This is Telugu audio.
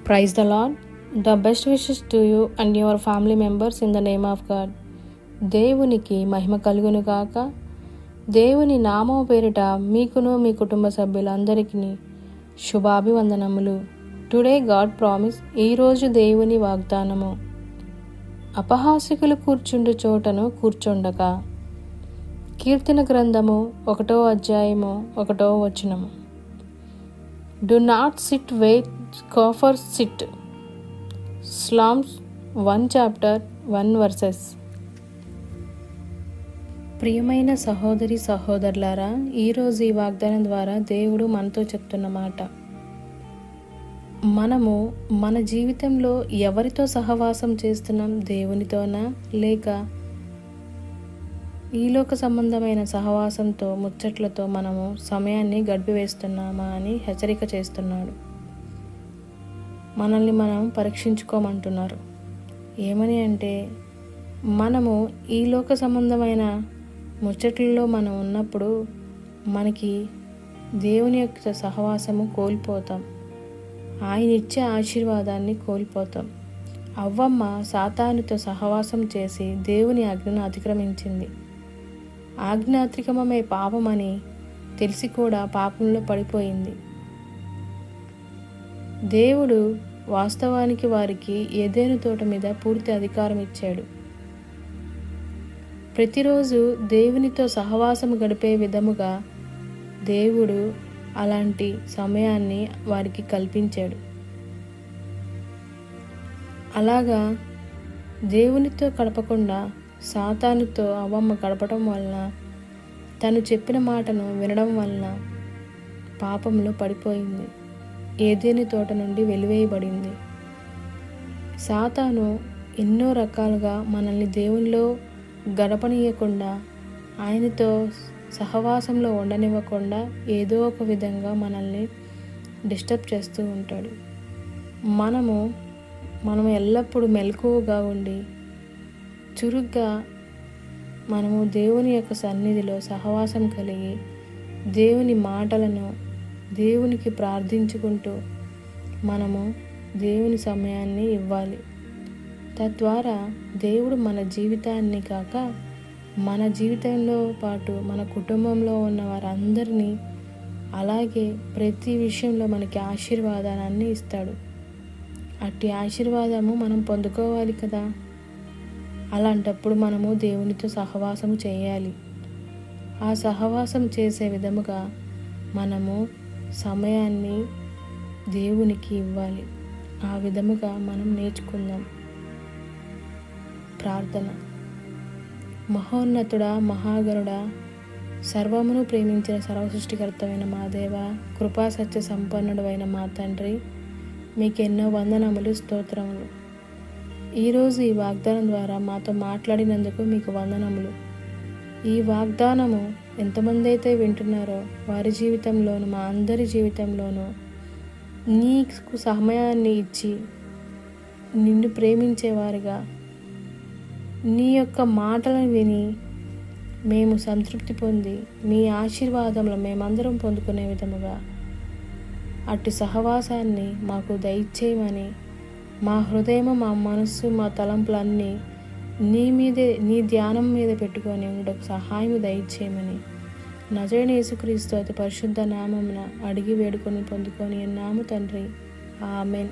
Praise the Lord. The best wishes to you and your family members in the name of God. దేవునికి మహిమ కలుగును గాక. దేవుని నామము పేరిట మీకును మీ కుటుంబ సభ్యులందరికీ శుభాభివందనములు. Today God promise. ఈరోజు దేవుని వాగ్దానము. అపహాసికులు కూర్చుండు చోటను కూర్చుండక. కీర్తన గ్రంథము 1వ అధ్యాయము 1వ వచనము. Do not sit where scoffers sit. Psalms 1 chapter 1 verses. ప్రియమైన సహోదరి సహోదరులారా, ఈరోజు ఈ వాగ్దానం ద్వారా దేవుడు మనతో చెప్తున్న మాట, మనము మన జీవితంలో ఎవరితో సహవాసం చేస్తున్నాం? దేవునితోనా, లేక ఈలోక సంబంధమైన సహవాసంతో ముచ్చట్లతో మనము సమయాన్ని గడిపివేస్తున్నామా అని హెచ్చరిక చేస్తున్నాడు. మనల్ని మనం పరీక్షించుకోమంటున్నారు. ఏమని అంటే, మనము ఈలోక సంబంధమైన ముచ్చట్లలో మనం ఉన్నప్పుడు మనకి దేవుని యొక్క సహవాసము కోల్పోతాం, ఆయన ఇచ్చే ఆశీర్వాదాన్ని కోల్పోతాం. అవ్వమ్మ సాతానుతో సహవాసం చేసి దేవుని ఆజ్ఞను అతిక్రమించింది. ఆజ్ఞ అతిక్రమమే పాపమని తెలిసి కూడా పాపంలో పడిపోయింది. దేవుడు వాస్తవానికి వారికి ఏదెను తోట మీద పూర్తి అధికారం ఇచ్చాడు. ప్రతిరోజు దేవునితో సహవాసం గడిపే విధముగా దేవుడు అలాంటి సమయాన్ని వారికి కల్పించాడు. అలాగా దేవునితో గడపకుండా సాతానుతో అవ్వమ్మ గడపడం వలన, తను చెప్పిన మాటను వినడం వలన పాపంలో పడిపోయింది. ఏదేని తోట నుండి వెలివేయబడింది. సాతాను ఎన్నో రకాలుగా మనల్ని దేవునిలో గడపనీయకుండా, ఆయనతో సహవాసంలో ఉండనివ్వకుండా ఏదో ఒక విధంగా మనల్ని డిస్టర్బ్ చేస్తూ ఉంటాడు. మనము ఎల్లప్పుడూ మెలకువగా ఉండి చురుగ్గా మనము దేవుని యొక్క సన్నిధిలో సహవాసం కలిగి దేవుని మాటలను దేవునికి ప్రార్థించుకుంటూ మనము దేవుని సమయాన్ని ఇవ్వాలి. తద్వారా దేవుడు మన జీవితాన్ని కాక మన జీవితంలో పాటు మన కుటుంబంలో ఉన్న వారందరినీ, అలాగే ప్రతి విషయంలో మనకి ఆశీర్వాదాన్ని ఇస్తాడు. అట్టి ఆశీర్వాదము మనం పొందుకోవాలి కదా. అలాంటప్పుడు మనము దేవునితో సహవాసం చేయాలి. ఆ సహవాసం చేసే విధముగా మనము సమయాన్ని దేవునికి ఇవ్వాలి. ఆ విధముగా మనం నేర్చుకుందాం. ప్రార్థన. మహోన్నతుడా, మహాగరుడా, సర్వమును ప్రేమించిన సర్వసృష్టికర్తమైన మా దేవ, కృపా సత్య సంపన్నుడు అయిన మా తండ్రి, మీకెన్నో వందనములు, స్తోత్రములు. ఈరోజు ఈ వాగ్దానం ద్వారా మాతో మాట్లాడినందుకు మీకు వందనములు. ఈ వాగ్దానము ఎంతమంది అయితే వింటున్నారో వారి జీవితంలోనూ, మా అందరి జీవితంలోనూ నీకు సమయాన్ని ఇచ్చి నిన్ను ప్రేమించేవారుగా, నీ యొక్క మాటలను విని మేము సంతృప్తి పొంది మీ ఆశీర్వాదంలో మేమందరం పొందుకునే విధముగా అట్టి సహవాసాన్ని మాకు దయచేయమని, మా హృదయము, మా మనస్సు, మా తలంపులన్నీ నీ ధ్యానం మీద పెట్టుకొని ఉండకు సహాయం దయచేయమని నజరేయుడైన యేసుక్రీస్తు అతి పరిశుద్ధ నామమున అడిగి వేడుకొని పొందుకొని ఉన్నాము తండ్రి. ఆమేన్.